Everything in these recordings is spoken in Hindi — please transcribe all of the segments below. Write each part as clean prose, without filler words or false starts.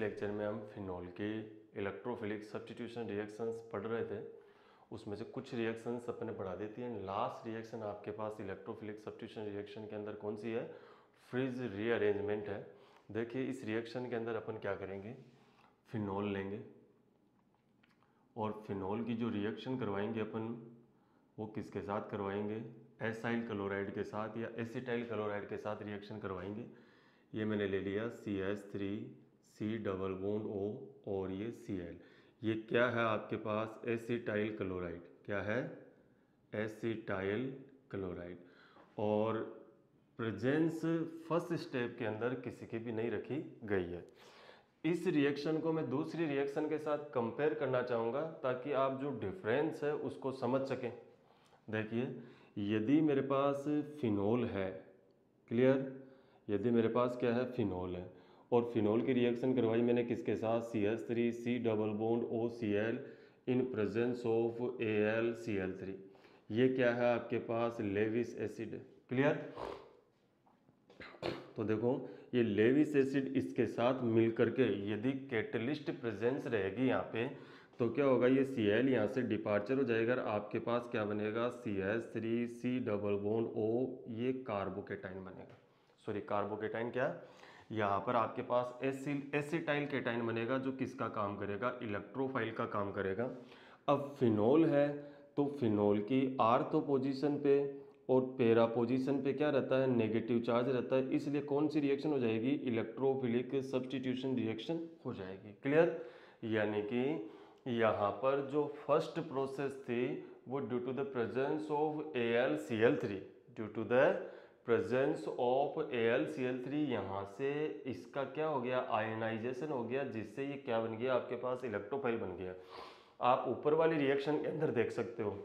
लेक्चर में हम फिनोल के इलेक्ट्रोफिलिक सब्स्टिट्यूशन रिएक्शंस पढ़ रहे थे। उसमें से कुछ रिएक्शंस अपने पढ़ा देती हैं। लास्ट रिएक्शन आपके पास इलेक्ट्रोफिलिक सब्स्टिट्यूशन रिएक्शन के अंदर कौन सी है? फ्रिज रीअरेंजमेंट है। देखिए इस रिएक्शन के अंदर अपन क्या करेंगे, फिनोल लेंगे और फिनोल की जो रिएक्शन करवाएंगे अपन वो किसके साथ करवाएंगे? एसाइल क्लोराइड के साथ या एसिटाइल क्लोराइड के साथ रिएक्शन करवाएंगे। ये मैंने ले लिया CH3 डबल बॉन्ड O और ये Cl। ये क्या है आपके पास? Acetyl chloride. क्या है? Acetyl chloride. और प्रेजेंस फर्स्ट स्टेप के अंदर किसी की भी नहीं रखी गई है। इस रिएक्शन को मैं दूसरी रिएक्शन के साथ कंपेयर करना चाहूँगा ताकि आप जो डिफरेंस है उसको समझ सकें। देखिए यदि मेरे पास फिनोल है, क्लियर, यदि मेरे पास क्या है? फिनोल है और फिनोल की रिएक्शन करवाई मैंने किसके साथ? CH3 double bond OCl in presence of AlCl3। ये क्या है आपके पास? Lewis acid. क्लियर? तो देखो ये लेविस एसिड इसके साथ मिल करके यदि कैटलिस्ट प्रेजेंस रहेगी यहाँ पे तो क्या होगा? ये Cl यहाँ से डिपार्चर हो जाएगा और आपके पास क्या बनेगा? CH3 डबल बॉन्ड O, ये कार्बोकेटाइन बनेगा। सॉरी कार्बोकेटाइन क्या? यहाँ पर आपके पास एसिटाइल केटाइन बनेगा जो किसका काम करेगा? इलेक्ट्रोफाइल का काम करेगा। अब फिनोल है तो फिनोल की आर्थो पोजीशन पे और पेरा पोजीशन पे क्या रहता है? नेगेटिव चार्ज रहता है, इसलिए कौन सी रिएक्शन हो जाएगी? इलेक्ट्रोफिलिक सब्स्टिट्यूशन रिएक्शन हो जाएगी। क्लियर? यानी कि यहाँ पर जो फर्स्ट प्रोसेस थी वो due to the presence of AlCl3, due to the presence of AlCl3 यहाँ से इसका क्या हो गया? आयनाइजेशन हो गया, जिससे ये क्या बन गया? आपके पास इलेक्ट्रोफाइल बन गया। आप ऊपर वाली रिएक्शन के अंदर देख सकते हो,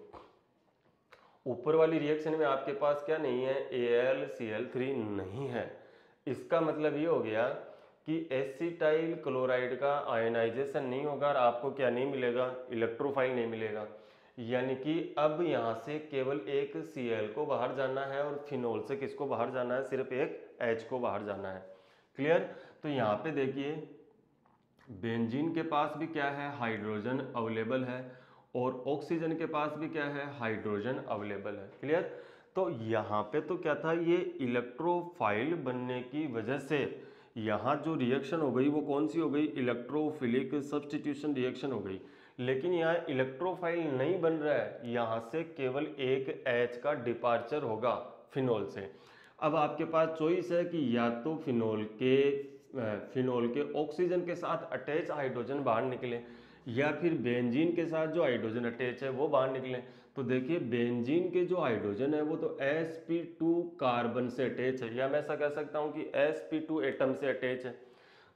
ऊपर वाली रिएक्शन में आपके पास क्या नहीं है? AlCl3 नहीं है। इसका मतलब ये हो गया कि एसिटाइल क्लोराइड का आयनाइजेशन नहीं होगा और आपको क्या नहीं मिलेगा? इलेक्ट्रोफाइल नहीं मिलेगा। यानी कि अब यहाँ से केवल एक Cl को बाहर जाना है और फिनोल से किसको बाहर जाना है? सिर्फ एक H को बाहर जाना है। क्लियर? तो यहाँ पे देखिए बेंजीन के पास भी क्या है? हाइड्रोजन अवेलेबल है और ऑक्सीजन के पास भी क्या है? हाइड्रोजन अवेलेबल है। क्लियर? तो यहाँ पे तो क्या था? ये इलेक्ट्रोफाइल बनने की वजह से यहाँ जो रिएक्शन हो गई वो कौन सी हो गई? इलेक्ट्रोफिलिक सब्स्टिट्यूशन रिएक्शन हो गई। लेकिन यहाँ इलेक्ट्रोफाइल नहीं बन रहा है, यहाँ से केवल एक H का डिपार्चर होगा फिनोल से। अब आपके पास चॉइस है कि या तो फिनोल के ऑक्सीजन के साथ अटैच हाइड्रोजन बाहर निकले या फिर बेंजीन के साथ जो हाइड्रोजन अटैच है वो बाहर निकले। तो देखिए बेंजीन के जो हाइड्रोजन है वो तो sp2 कार्बन से अटैच है, या मैं ऐसा कह सकता हूँ कि sp2 एटम से अटैच है।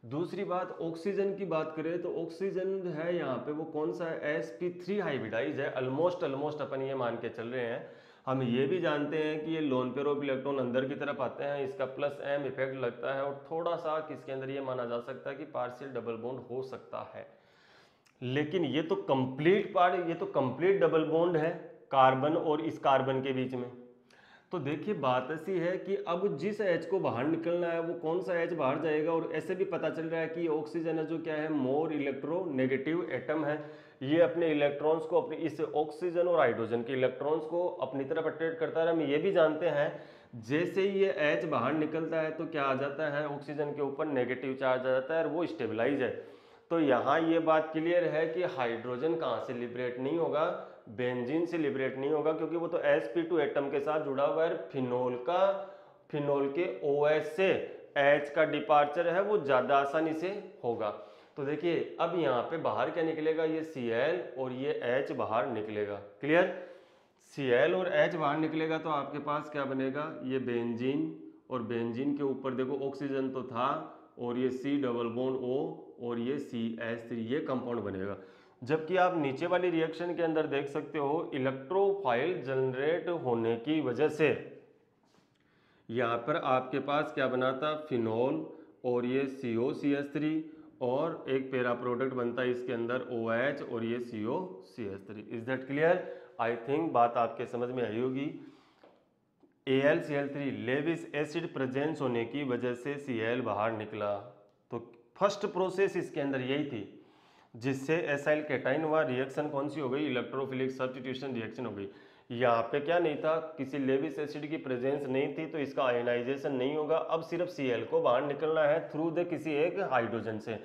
दूसरी बात ऑक्सीजन की बात करें तो ऑक्सीजन है यहाँ पे वो कौन सा है? sp3 हाइब्रिडाइज है। ऑलमोस्ट अपन ये मान के चल रहे हैं। हम ये भी जानते हैं कि ये लोन पेयर ऑफ इलेक्ट्रॉन अंदर की तरफ आते हैं, इसका +m इफेक्ट लगता है और थोड़ा सा किसके अंदर ये माना जा सकता है कि पार्शियल डबल बॉन्ड हो सकता है। लेकिन ये तो कंप्लीट डबल बॉन्ड है कार्बन और इस कार्बन के बीच में। तो देखिए बात ऐसी है कि अब जिस H को बाहर निकलना है वो कौन सा H बाहर जाएगा, और ऐसे भी पता चल रहा है कि ऑक्सीजन है जो क्या है? मोर इलेक्ट्रोनेगेटिव एटम है। ये अपने इलेक्ट्रॉन्स को अपने इस ऑक्सीजन और हाइड्रोजन के इलेक्ट्रॉन्स को अपनी तरफ अट्रैक्ट करता है। हम ये भी जानते हैं जैसे ही ये H बाहर निकलता है तो क्या आ जाता है? ऑक्सीजन के ऊपर नेगेटिव चार्ज आ जाता है और वो स्टेबलाइज है। तो यहाँ ये बात क्लियर है कि हाइड्रोजन कहाँ से लिबरेट नहीं होगा? बेंजीन से लिबरेट नहीं होगा, क्योंकि वो तो sp2 एटम के साथ जुड़ा हुआ है। फिनोल के OH से H का डिपार्चर है वो ज़्यादा आसानी से होगा। तो देखिए अब यहाँ पे बाहर क्या निकलेगा? ये Cl और ये H बाहर निकलेगा। क्लियर? Cl और H बाहर निकलेगा तो आपके पास क्या बनेगा? ये बेंजीन, और बेंजीन के ऊपर देखो ऑक्सीजन तो था और ये C डबल बॉन्ड O और ये CH3, ये कंपाउंड बनेगा। जबकि आप नीचे वाली रिएक्शन के अंदर देख सकते हो इलेक्ट्रोफाइल जनरेट होने की वजह से यहाँ पर आपके पास क्या बना था? फिनोल और ये COCH3 और एक पेरा प्रोडक्ट बनता है इसके अंदर OH और ये COCH3। Is that clear? I think बात आपके समझ में आई होगी। AlCl3 लेविस एसिड प्रेजेंस होने की वजह से Cl बाहर निकला। तो फर्स्ट प्रोसेस इसके अंदर यही थी, जिससे एसाइल कैटाइन हुआ, रिएक्शन कौन सी हो गई, इलेक्ट्रोफिलिक सब्स्टिट्यूशन रिएक्शन हो गई। यहाँ पे क्या नहीं था, किसी लेविस एसिड की प्रेजेंस नहीं थी, तो इसका आयनाइजेशन नहीं होगा। अब सिर्फ Cl को बाहर निकलना है थ्रू द किसी एक हाइड्रोजन से।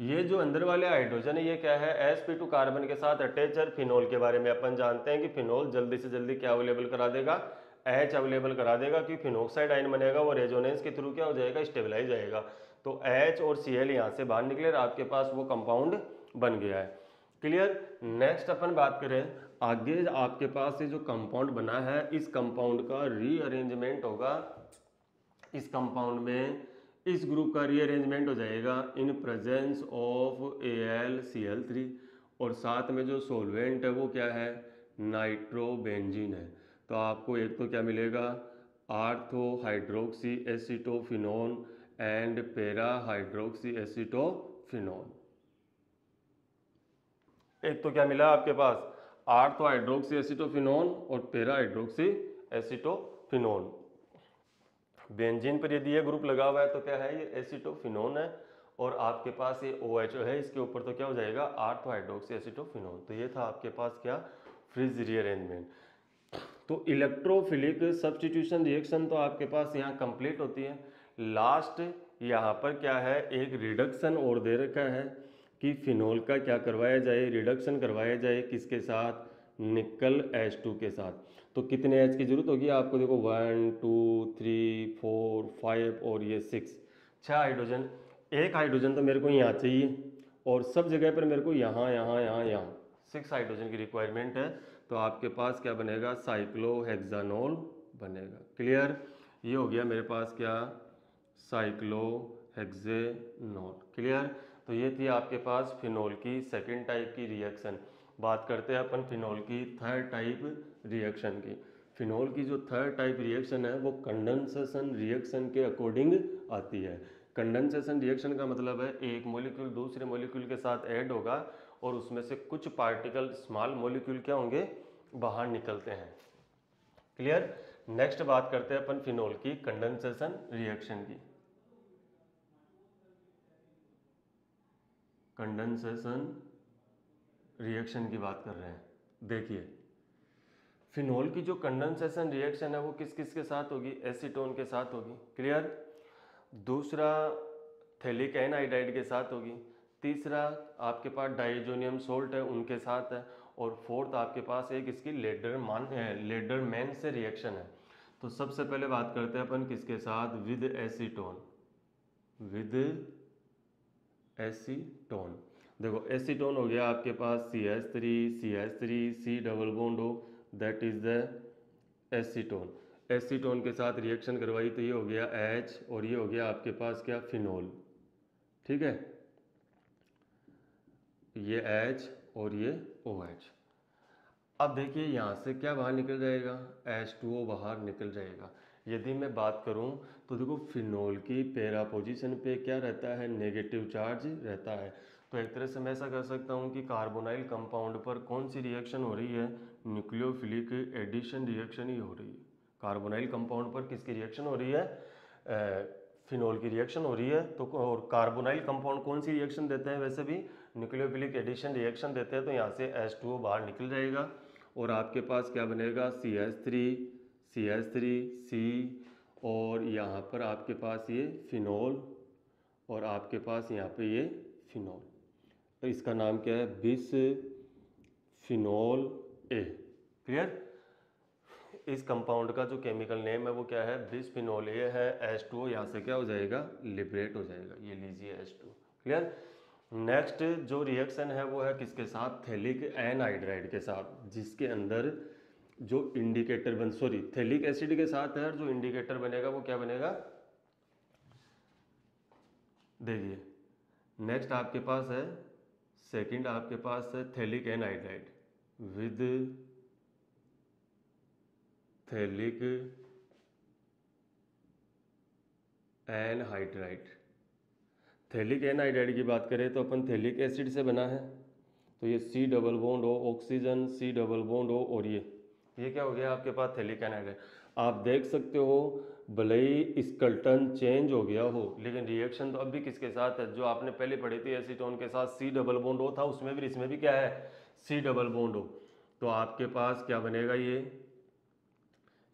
ये जो अंदर वाले हाइड्रोजन है ये क्या है, sp2 कार्बन के साथ अटैचर। फिनोल के बारे में अपन जानते हैं कि फिनोल जल्दी से जल्दी क्या अवेलेबल करा देगा, H अवेलेबल करा देगा, कि फिनोक्साइड आयन बनेगा वो रेजोनेंस के थ्रू क्या हो जाएगा, स्टेबलाइज जाएगा। तो H और Cl यहाँ से बाहर निकले और आपके पास वो कंपाउंड बन गया है। क्लियर। नेक्स्ट अपन बात करें आगे, आपके पास ये जो कंपाउंड बना है इस कंपाउंड का रीअरेंजमेंट होगा। इस कंपाउंड में इस ग्रुप का रीअरेंजमेंट हो जाएगा इन प्रेजेंस ऑफ AlCl3, और साथ में जो सॉल्वेंट है वो क्या है, नाइट्रोबेंजीन है। तो आपको एक तो क्या मिलेगा, आर्थो हाइड्रोक्सी एसीटोफिनोन एंड पेरा हाइड्रोक्सी एसीटोफिनोन। एक तो क्या मिला आपके पास, आर्थो हाइड्रोक्सी एसीटोफिनोन और पेरा हाइड्रोक्सी एसीटोफिनोन। बेंजीन पर यदि ये ग्रुप लगा हुआ है तो क्या है, ये एसीटोफिनोन है, और आपके पास ये OH है इसके ऊपर, तो क्या हो जाएगा, आर्थो हाइड्रोक्सी एसीटोफिनोन। तो ये था आपके पास क्या, फ्रिज रीअरेंजमेंट। तो इलेक्ट्रोफिलिक सब्स्टिट्यूशन रिएक्शन तो आपके पास यहाँ कंप्लीट होती है। लास्ट यहाँ पर क्या है, एक रिडक्शन और दे रखा है कि फिनोल का क्या करवाया जाए, रिडक्शन करवाया जाए किसके साथ, निकल H2 के साथ। तो कितने H की जरूरत होगी आपको, देखो 1 2 3 4 5 और ये 6 हाइड्रोजन। एक हाइड्रोजन तो मेरे को यहाँ चाहिए, और सब जगह पर मेरे को यहाँ यहाँ यहाँ यहाँ 6 हाइड्रोजन की रिक्वायरमेंट है। तो आपके पास क्या बनेगा, साइक्लोहेक्सानोल बनेगा। क्लियर। ये हो गया मेरे पास क्या, साइक्लोहेक्सेनोल। क्लियर। तो ये थी आपके पास फिनोल की सेकंड टाइप की रिएक्शन। बात करते हैं अपन फिनोल की थर्ड टाइप रिएक्शन की। फिनोल की जो थर्ड टाइप रिएक्शन है वो कंडेंसेशन रिएक्शन के अकॉर्डिंग आती है। कंडेंसेशन रिएक्शन का मतलब है एक मॉलिक्यूल दूसरे मॉलिक्यूल के साथ ऐड होगा और उसमें से कुछ पार्टिकल स्मॉल मॉलिक्यूल क्या होंगे, बाहर निकलते हैं। क्लियर। नेक्स्ट बात करते हैं अपन फिनोल की कंडेंसेशन रिएक्शन की। कंडेंसेशन रिएक्शन की बात कर रहे हैं। देखिए फिनोल की जो कंडेंसेशन रिएक्शन है वो किस किस के साथ होगी, एसीटोन के साथ होगी। क्लियर। दूसरा थैलिक एनाइडाइड के साथ होगी। तीसरा आपके पास डाइजोनियम सोल्ट है उनके साथ है। और फोर्थ आपके पास एक इसकी लेडरमैन से रिएक्शन है। तो सबसे पहले बात करते हैं अपन किसके साथ, विद एसीटोन। विद एसीटोन, देखो एसीटोन हो गया आपके पास CH3 C डबल बॉन्ड हो, that is the acetone. Acetone के साथ रिएक्शन करवाई तो ये हो गया H, और ये हो गया आपके पास क्या, फिनोल। ठीक है, ये H और ये OH। अब देखिए यहाँ से क्या बाहर निकल जाएगा, H2O बाहर निकल जाएगा। यदि मैं बात करूँ तो देखो फिनोल की पैरा पोजीशन पे क्या रहता है, नेगेटिव चार्ज रहता है। तो एक तरह से मैं ऐसा कर सकता हूँ कि कार्बोनाइल कंपाउंड पर कौन सी रिएक्शन हो रही है, न्यूक्लियोफिलिक एडिशन रिएक्शन ही हो रही है। कार्बोनाइल कंपाउंड पर किसकी रिएक्शन हो रही है, फिनोल की रिएक्शन हो रही है। तो और कार्बोनाइल कंपाउंड कौन सी रिएक्शन देते हैं, वैसे भी न्यूक्लियोफिलिक एडिशन रिएक्शन देते हैं। तो यहाँ से H2O बाहर निकल जाएगा और आपके पास क्या बनेगा, CH3 C, और यहाँ पर आपके पास ये फिनोल, और आपके पास यहाँ पे ये फिनोल। तो इसका नाम क्या है, बिस फिनोल A। क्लियर। इस कंपाउंड का जो केमिकल नेम है वो क्या है, बिसफिनोल A है। H2O यहाँ से क्या हो जाएगा, लिबरेट हो जाएगा। ये लीजिए H2। क्लियर। नेक्स्ट जो रिएक्शन है वो है किसके साथ, थैलिक एनहाइड्राइड के साथ, जिसके अंदर जो इंडिकेटर थैलिक एसिड के साथ है, और जो इंडिकेटर बनेगा वो क्या बनेगा, देखिए नेक्स्ट आपके पास है सेकंड, आपके पास है phthalic anhydride with phthalic anhydride. Phthalic anhydride की बात करें तो अपन थैलिक एसिड से बना है, तो ये C double bond O, oxygen C double bond O, और ये क्या हो गया आपके पास, थैलिक एनहाइड्राइड। आप देख सकते हो भले ही स्केलेटन चेंज हो गया हो लेकिन रिएक्शन तो अब भी किसके साथ है, जो आपने पहले पढ़ी थी एसीटोन के साथ सी डबल बॉन्ड ओ था, उसमें भी इसमें भी क्या है, सी डबल बॉन्ड ओ। तो आपके पास क्या बनेगा, ये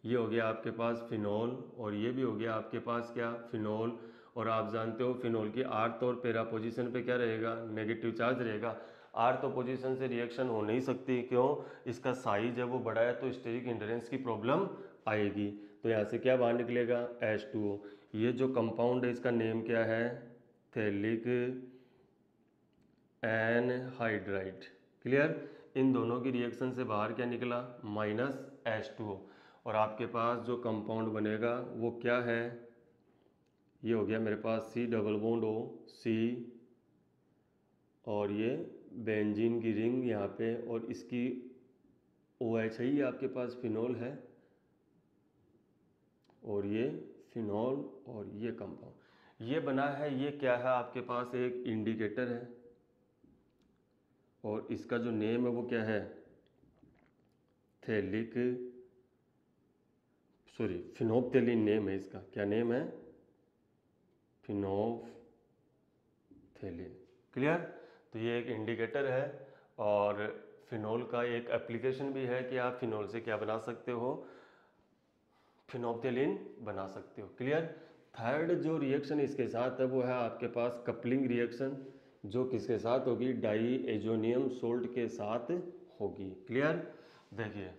हो गया आपके पास फिनोल और ये भी हो गया आपके पास क्या, फिनोल। और आप जानते हो फिनोल की आर्थ और पैरा पोजीशन पे क्या रहेगा, नेगेटिव चार्ज रहेगा। आर्थ पोजीशन से रिएक्शन हो नहीं सकती, क्यों, इसका साइज है वो बड़ा है तो स्टेरिक हिंड्रेंस की प्रॉब्लम आएगी। तो यहाँ से क्या बाहर निकलेगा, H2O। ये जो कंपाउंड है इसका नेम क्या है, थैलिक एनहाइड्राइड। क्लियर। इन दोनों की रिएक्शन से बाहर क्या निकला, -H2O। और आपके पास जो कंपाउंड बनेगा वो क्या है, ये हो गया मेरे पास सी डबल बॉन्ड ओ सी, और ये बेंजीन की रिंग यहाँ पे, और इसकी OH है, ये आपके पास फिनोल है, और ये फिनोल और ये कंपाउंड ये बना है। ये क्या है आपके पास, एक इंडिकेटर है, और इसका जो नेम है वो क्या है, थैलिक, सॉरी फिनोप्थेलिन नेम है इसका, क्या नेम है, फिनोप्थेलिन। क्लियर। तो ये एक इंडिकेटर है, और फिनोल का एक एप्लीकेशन भी है कि आप फिनोल से क्या बना सकते हो, फिनोप्थेलिन बना सकते हो। क्लियर। थर्ड जो रिएक्शन इसके साथ है वो है आपके पास कपलिंग रिएक्शन, जो किसके साथ होगी, डाई एजोनियम सोल्ट के साथ होगी। क्लियर। देखिए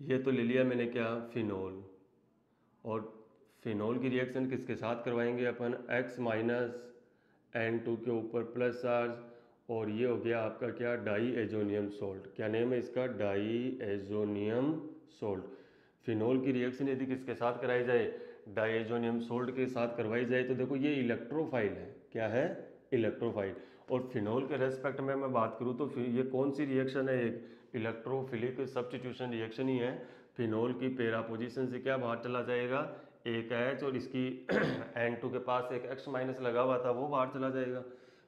ये तो ले लिया मैंने क्या, फिनोल, और फिनोल की रिएक्शन किसके साथ करवाएंगे अपन, X-N2 के ऊपर प्लस चार्ज, और ये हो गया आपका क्या, डाई एजोनियम सोल्ट। क्या नेम है इसका, डाई एजोनियम सोल्ट। फिनोल की रिएक्शन यदि किसके साथ कराई जाए, डाई एजोनियम सोल्ट के साथ करवाई जाए, तो देखो ये इलेक्ट्रोफाइल है, क्या है, इलेक्ट्रोफाइल। और फिनोल के रेस्पेक्ट में मैं बात करूँ तो ये कौन सी रिएक्शन है, एक इलेक्ट्रोफिलिक सब्स्टिट्यूशन रिएक्शन ही है। फिनोल की पैरा पोजीशन से क्या बाहर चला जाएगा, एक H, और इसकी N2 के पास एक X- लगा हुआ था वो बाहर चला जाएगा।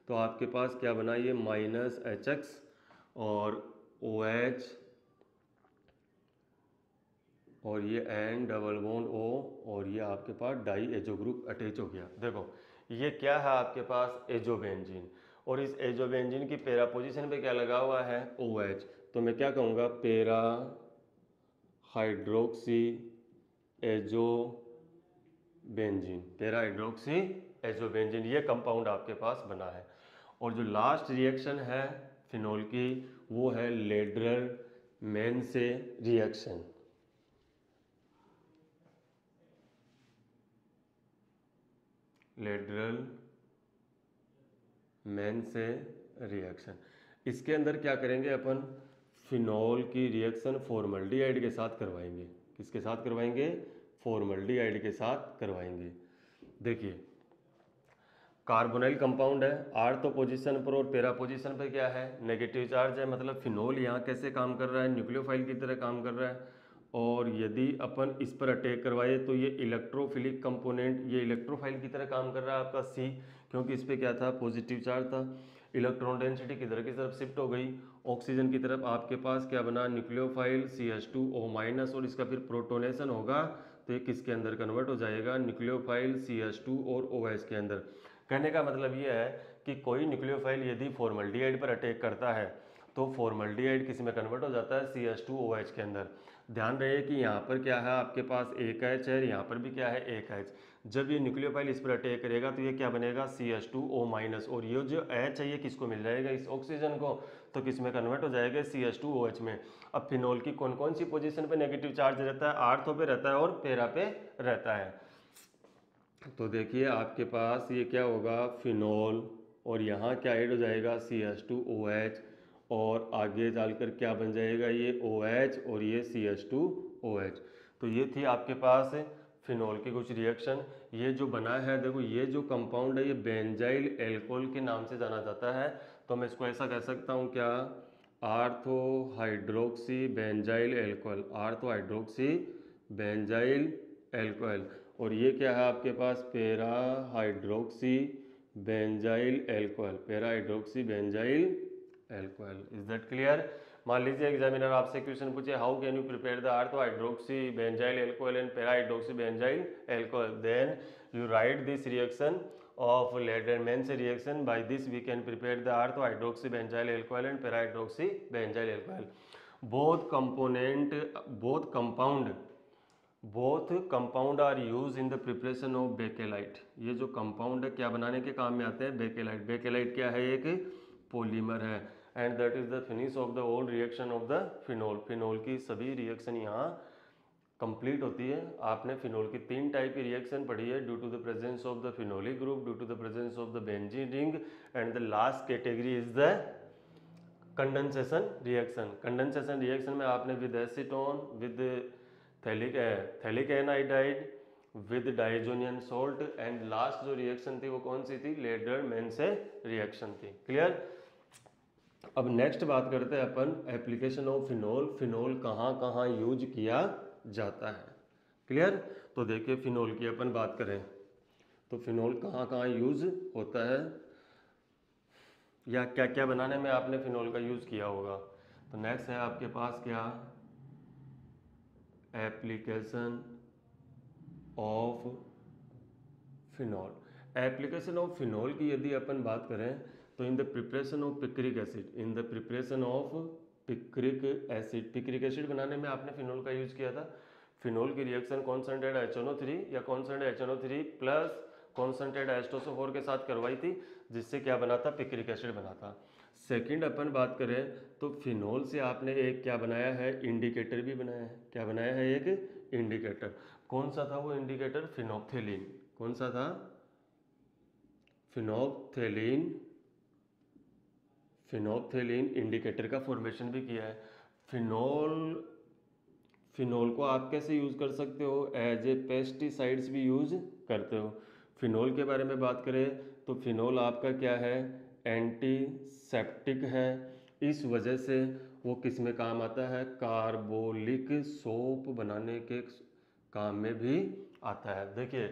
तो आपके पास क्या बना, ये -HX और OH, और ये N डबल बॉन्ड O, और ये आपके पास डाई एजो ग्रुप अटैच हो गया। देखो ये क्या है आपके पास, एजोबेंजीन, और इस एजोबेंजीन की पैरा पोजीशन पे क्या लगा हुआ है, OH। तो मैं क्या कहूँगा, para hydroxy azobenzene, para hydroxy azobenzene, ये कंपाउंड आपके पास बना है। और जो लास्ट रिएक्शन है फिनोल की वो है लेड्रर मेंसे रिएक्शन। लेड्रल मेंसे रिएक्शन, इसके अंदर क्या करेंगे अपन, फिनोल की रिएक्शन फॉर्मल्डिहाइड के साथ करवाएंगे। किसके साथ करवाएंगे, फॉर्मल्डिहाइड के साथ करवाएंगे। देखिए कार्बोनाइल कंपाउंड है, आर्थ पोजीशन पर और पैरा पोजीशन पर क्या है, नेगेटिव चार्ज है, मतलब फिनोल यहाँ कैसे काम कर रहा है, न्यूक्लियोफाइल की तरह काम कर रहा है। और यदि अपन इस पर अटैक करवाए तो ये इलेक्ट्रोफिलिक कंपोनेंट, ये इलेक्ट्रोफाइल की तरह काम कर रहा है आपका सी, क्योंकि इस पर क्या था, पॉजिटिव चार्ज था। इलेक्ट्रॉन डेंसिटी किधर की तरफ शिफ्ट हो गई, ऑक्सीजन की तरफ। आपके पास क्या बना, न्यूक्लियोफाइल CH2O- और इसका फिर प्रोटोनेशन होगा तो ये किसके अंदर कन्वर्ट हो जाएगा, न्यूक्लियोफाइल CH2 और OH के अंदर। कहने का मतलब ये है कि कोई न्यूक्लियोफाइल यदि फॉर्मल्डिहाइड पर अटैक करता है तो फॉर्मल्डिहाइड किस में कन्वर्ट हो जाता है, CH2OH के अंदर। ध्यान रहे कि यहाँ पर क्या है आपके पास एक H है, यहाँ पर भी क्या है एक H। जब ये न्यूक्लियोफाइल इस पर अटैक करेगा तो ये क्या बनेगा, CH2O-, और ये जो H है ये किसको मिल जाएगा, इस ऑक्सीजन को, तो किस में कन्वर्ट हो जाएगा, CH2OH में। अब फिनोल की कौन कौन सी पोजीशन पे नेगेटिव चार्ज रहता है, आर्थो पे रहता है और पैरा पे रहता है। तो देखिए आपके पास ये क्या होगा, फिनोल, और यहाँ क्या ऐड हो जाएगा, CH2OH, और आगे चलकर क्या बन जाएगा, ये OH और ये CH2OH। तो ये थी आपके पास फिनोल की कुछ रिएक्शन। ये जो बना है देखो, ये जो कंपाउंड है ये बेंजाइल एल्कोहल के नाम से जाना जाता है। तो मैं इसको ऐसा कह सकता हूँ क्या, ortho hydroxy benzyl alcohol, ortho hydroxy benzyl alcohol. और ये क्या है आपके पास, para hydroxy benzyl alcohol, para hydroxy benzyl alcohol. Is that clear. मान लीजिए एग्जामिनर आपसे क्वेश्चन पूछे how can you prepare the ortho hydroxy benzyl alcohol and para hydroxy benzyl alcohol, then you write this reaction of Lederman's reaction. By this we can prepare the ortho hydroxy benzyl alcohol and para hydroxy benzyl alcohol. both compound are used in the preparation of bakelite. ये जो कंपाउंड है क्या बनाने के काम में आते हैं? बेकेलाइट. बेकेलाइट क्या है? एक पॉलीमर है and that is the finish of the whole reaction of the phenol. Phenol की सभी रिएक्शन यहाँ कंप्लीट होती है. आपने फिनोल की 3 टाइप की रिएक्शन पढ़ी है, due to the presence of the phenolic group, due to the presence of the benzene ring, and the last category is the condensation reaction. Condensation reaction में आपने with acetone, with phthalic anhydride, with diazonium salt, and last जो रिएक्शन थी वो कौन सी थी? लेडरमैन से रिएक्शन थी. क्लियर. अब नेक्स्ट बात करते हैं अपन एप्लीकेशन ऑफ फिनोल. फिनोल कहाँ कहाँ यूज किया जाता है? क्लियर. तो देखिए फिनोल की अपन बात करें तो फिनोल कहाँ कहाँ यूज होता है या क्या क्या बनाने में आपने फिनोल का यूज किया होगा. तो नेक्स्ट है आपके पास क्या? Application of phenol. Application of phenol की यदि अपन बात करें तो in the preparation of picric acid, in the preparation of picric acid, picric acid बनाने में आपने फिनोल का यूज किया था. फिनोल की रिएक्शन कॉन्सेंट्रेट HNO3 या concentrate HNO3 plus concentrate H2SO4 के साथ करवाई थी, जिससे क्या बना था? पिक्रिक एसिड बना था. सेकंड अपन बात करें तो फिनोल से आपने एक क्या बनाया है? इंडिकेटर भी बनाया है. क्या बनाया है? एक इंडिकेटर. कौन सा था वो इंडिकेटर? फिनोप्थेलिन. कौन सा था? फिनोप्थेलिन. फिनोप्थेलिन इंडिकेटर का फॉर्मेशन भी किया है. फिनोल को आप कैसे यूज़ कर सकते हो? एज ए पेस्टिसाइड्स भी यूज़ करते हो. फिनोल के बारे में बात करें तो फिनोल आपका क्या है? एंटीसेप्टिक है. इस वजह से वो किस में काम आता है? कार्बोलिक सोप बनाने के काम में भी आता है. देखिए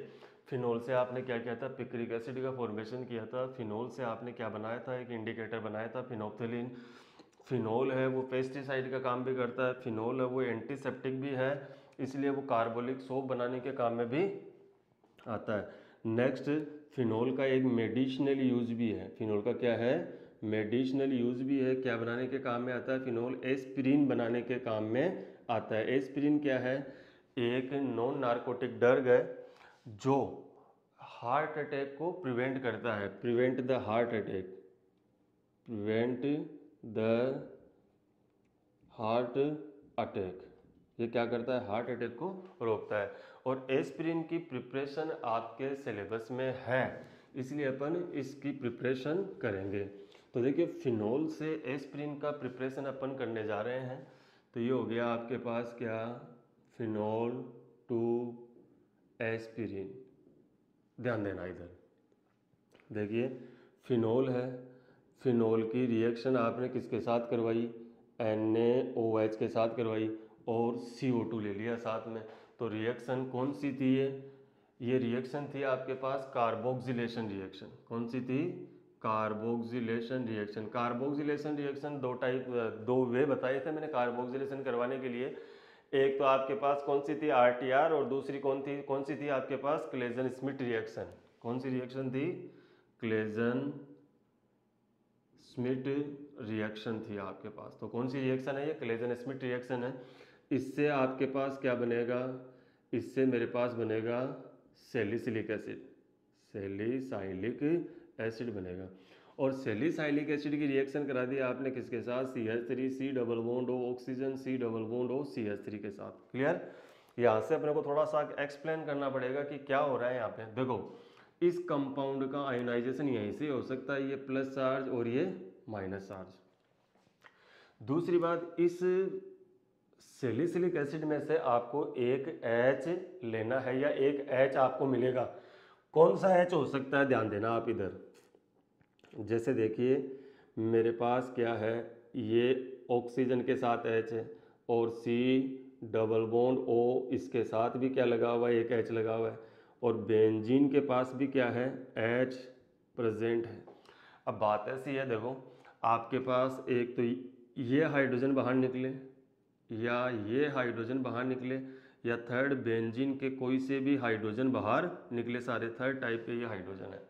फिनोल से आपने क्या किया था? पिक्रिक एसिड का फॉर्मेशन किया था. फिनोल से आपने क्या बनाया था? एक इंडिकेटर बनाया था फिनोप्थेलिन. फिनोल है वो पेस्टिसाइड का काम भी करता है. फिनोल है वो एंटीसेप्टिक भी है, इसलिए वो कार्बोलिक सोप बनाने के काम में भी आता है. नेक्स्ट फिनोल का एक मेडिसिनल यूज भी है. फिनोल का क्या है? मेडिसिनल यूज भी है. क्या बनाने के काम में आता है? फिनोल एस्पिरिन बनाने के काम में आता है. एस्पिरिन क्या है? एक नॉन नार्कोटिक ड्रग है जो हार्ट अटैक को प्रिवेंट करता है. Prevent the heart attack. Prevent the heart attack. ये क्या करता है? हार्ट अटैक को रोकता है. और एस्पिरिन की प्रिपरेशन आपके सिलेबस में है, इसलिए अपन इसकी प्रिपरेशन करेंगे. तो देखिए फिनोल से एस्पिरिन का प्रिपरेशन अपन करने जा रहे हैं. तो ये हो गया आपके पास क्या? Phenol to aspirin. ध्यान देना इधर. देखिए फिनोल है, फिनोल की रिएक्शन आपने किसके साथ करवाई? NaOH के साथ करवाई और CO2 ले लिया साथ में. तो रिएक्शन कौन सी थी? ये रिएक्शन थी आपके पास कार्बोक्सिलेशन रिएक्शन. कौन सी थी? Carboxylation reaction. कार्बोक्सिलेशन रिएक्शन दो वे बताए थे मैंने कार्बोक्सिलेशन करवाने के लिए. एक तो आपके पास कौन सी थी? RTR, और दूसरी कौन सी थी आपके पास? Claisen Smith reaction. कौन सी रिएक्शन थी? क्लेजन स्मिथ रिएक्शन थी आपके पास. तो कौन सी रिएक्शन है ये? क्लेजन स्मिथ रिएक्शन है. इससे आपके पास क्या बनेगा? इससे मेरे पास बनेगा सैलिसिलिक एसिड. सैलिसाइलिक एसिड बनेगा. और सैलिसाइलिक एसिड की रिएक्शन करा दी आपने किसके साथ? CH3 C double bond O oxygen C double bond O CH3 के साथ. क्लियर. यहाँ से अपने को थोड़ा सा एक्सप्लेन करना पड़ेगा कि क्या हो रहा है यहाँ पे. देखो इस कंपाउंड का आयोनाइजेशन यहीं से हो सकता है, ये प्लस चार्ज और ये माइनस चार्ज. दूसरी बात, इस सैलिसिलिक एसिड में से आपको एक H लेना है या एक H आपको मिलेगा. कौन सा H हो सकता है? ध्यान देना आप इधर. जैसे देखिए मेरे पास क्या है? ये ऑक्सीजन के साथ H है और C डबल बॉन्ड O इसके साथ भी क्या लगा हुआ है? एक H लगा हुआ है. और बेंजीन के पास भी क्या है? H प्रेजेंट है. अब बात ऐसी है, देखो आपके पास एक तो ये हाइड्रोजन बाहर निकले या ये हाइड्रोजन बाहर निकले या थर्ड बेंजीन के कोई से भी हाइड्रोजन बाहर निकले, सारे थर्ड टाइप के ये हाइड्रोजन है।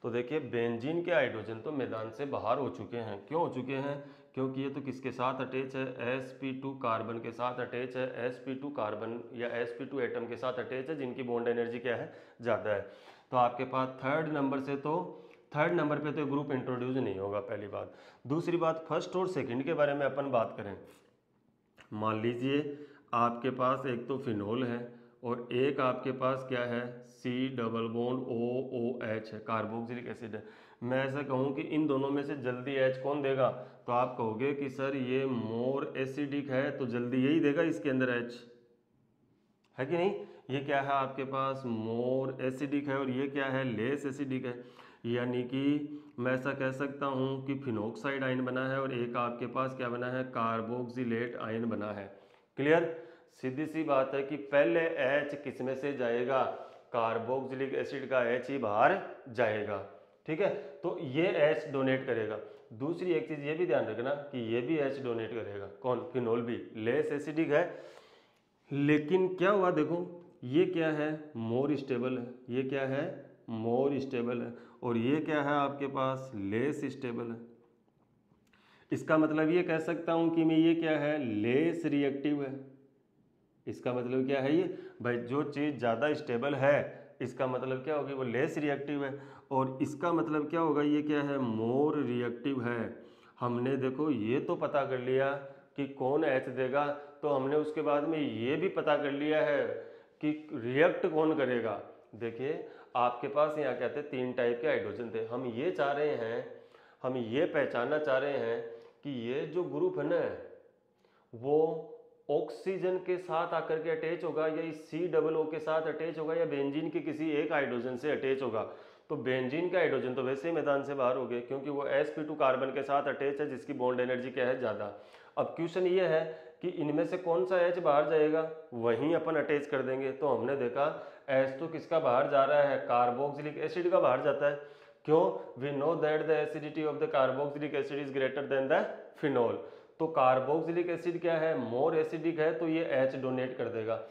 तो देखिए बेंजीन के हाइड्रोजन तो मैदान से बाहर हो चुके हैं। क्यों हो चुके हैं? क्योंकि ये तो किसके साथ अटैच है, sp2 कार्बन के साथ अटैच है, sp2 कार्बन या sp2 एटम के साथ अटैच है, जिनकी बॉन्ड एनर्जी क्या है, ज़्यादा है। तो आपके पास थर्ड नंबर पे तो ग्रुप इंट्रोड्यूस नहीं होगा, पहली बात। दूसरी बात, फर्स्ट और सेकंड के बारे में अपन बात करें। मान लीजिए आपके पास एक तो फिनोल है और एक आपके पास क्या है, C डबल बॉन्ड OOH है, कार्बोक्सिलिक एसिड है। मैं ऐसा कहूँ कि इन दोनों में से जल्दी H कौन देगा, तो आप कहोगे कि सर ये मोर एसिडिक है, तो जल्दी यही देगा इसके अंदर H, है कि नहीं। ये क्या है आपके पास, मोर एसिडिक है और ये क्या है, लेस एसिडिक है। यानी कि मैं ऐसा कह सकता हूँ कि फिनोक्साइड आयन बना है और एक आपके पास क्या बना है, कार्बोक्सिलेट आयन बना है। क्लियर। सीधी सी बात है कि पहले H किस में से जाएगा, कार्बोक्सिलिक एसिड का H ही बाहर जाएगा। ठीक है, तो ये H डोनेट करेगा। दूसरी एक चीज ये भी ध्यान रखना कि ये भी H डोनेट करेगा। कौन, फिनोल भी लेस एसिडिक है, लेकिन क्या हुआ देखो, ये क्या है, मोर स्टेबल है, ये क्या है, मोर स्टेबल है, और ये क्या है आपके पास, लेस स्टेबल है। इसका मतलब ये कह सकता हूं कि मैं ये क्या है, लेस रिएक्टिव है। इसका मतलब क्या है, ये भाई जो चीज़ ज़्यादा स्टेबल है इसका मतलब क्या होगी, वो लेस रिएक्टिव है। और इसका मतलब क्या होगा, ये क्या है, मोर रिएक्टिव है। हमने देखो ये तो पता कर लिया कि कौन H देगा, तो हमने उसके बाद में ये भी पता कर लिया है कि रिएक्ट कौन करेगा। देखिए आपके पास यहाँ कहते हैं 3 टाइप के हाइड्रोजन थे। हम ये चाह रहे हैं, हम ये पहचानना चाह रहे हैं कि ये जो ग्रुप है ना, वो ऑक्सीजन के साथ आकर के अटैच होगा या इस COO के साथ अटैच होगा या बेंजीन के किसी एक हाइड्रोजन से अटैच होगा। तो बेंजीन का हाइड्रोजन तो वैसे ही मैदान से बाहर हो गए, क्योंकि वो sp2 कार्बन के साथ अटैच है, जिसकी बॉन्ड एनर्जी क्या है, ज़्यादा। अब क्वेश्चन ये है कि इनमें से कौन सा H बाहर जाएगा, वहीं अपन अटैच कर देंगे। तो हमने देखा H तो किसका बाहर जा रहा है, कार्बोक्सिलिक एसिड का बाहर जाता है। क्यों, we know that the acidity of the carboxylic acid is greater than the phenol. तो कार्बोक्सिलिक एसिड क्या है, मोर एसिडिक है, तो ये H डोनेट कर देगा।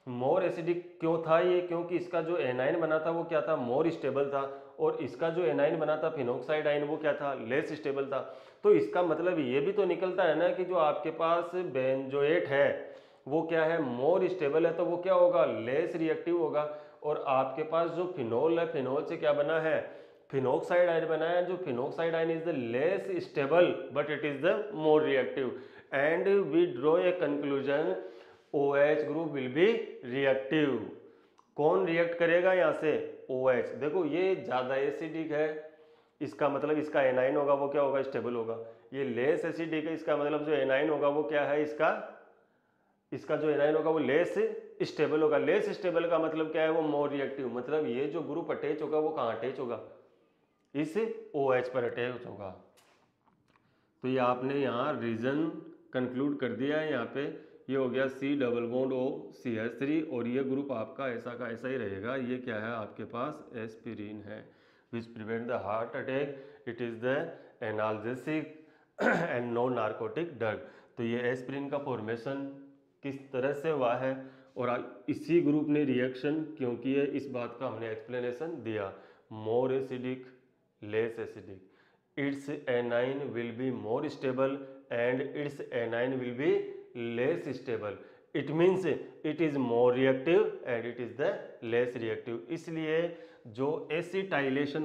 मोर एसिडिक क्यों था ये, क्योंकि इसका जो एनाइन बना था वो क्या था, मोर स्टेबल था, और इसका जो एनाइन बना था फिनोक्साइड आयन वो क्या था, लेस स्टेबल था। तो इसका मतलब ये भी तो निकलता है ना कि जो आपके पास बेंजोएट है वो क्या है, मोर स्टेबल है, तो वो क्या होगा, लेस रिएक्टिव होगा। और आपके पास जो फिनोल है, फिनोल से क्या बना है, फिनोक्साइड आयन बना है। जो phenoxide ion is the less stable but it is the more reactive, and we draw a conclusion OH group will be reactive. कौन रिएक्ट करेगा यहाँ से, OH। देखो ये ज्यादा एसिडिक है, इसका मतलब इसका एनाइन होगा वो क्या होगा, स्टेबल होगा। ये लेस एसिडिक है, इसका मतलब जो एनाइन होगा वो क्या है, इसका जो एनाइन होगा वो लेस स्टेबल होगा। लेस स्टेबल का मतलब क्या है, वो मोर रिएक्टिव। मतलब ये जो ग्रुप अटैच होगा वो कहाँ अटैच होगा, इस OH पर अटैच होगा। तो ये आपने यहाँ रीजन कंक्लूड कर दिया है। यहाँ पे ये हो गया C डबल बॉन्ड OCH3, और ये ग्रुप आपका ऐसा का ऐसा ही रहेगा। ये क्या है आपके पास, एस्पिरिन है, which prevent the heart attack. It is the analgesic and non narcotic drug. तो ये एस्पिरिन का फॉर्मेशन किस तरह से हुआ है और इसी ग्रुप ने रिएक्शन क्यों की है, इस बात का हमने एक्सप्लेनेशन दिया। More acidic, less acidic, its anion will be more stable and its anion will be less stable. It means it is more reactive and it is the less reactive. इसलिए जो एसिटाइलेशन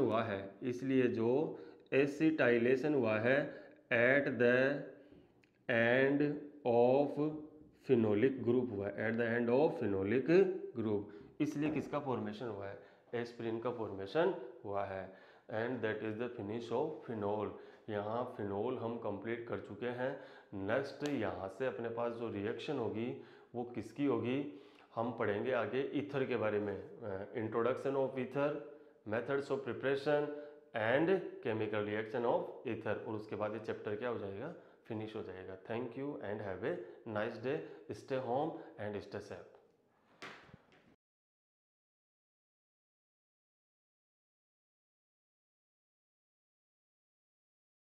हुआ है, at the end of phenolic group हुआ है, at the end of phenolic group. इसलिए किसका फॉर्मेशन हुआ है, एस्पिरिन का फॉर्मेशन हुआ है। And that is the finish of phenol. यहाँ फिनोल हम कंप्लीट कर चुके हैं। नेक्स्ट यहाँ से अपने पास जो रिएक्शन होगी वो किसकी होगी, हम पढ़ेंगे आगे ईथर के बारे में, introduction of ether, methods of preparation and chemical reaction of ether. और उसके बाद ये चैप्टर क्या हो जाएगा, फिनिश हो जाएगा। Thank you and have a nice day. Stay home and stay safe.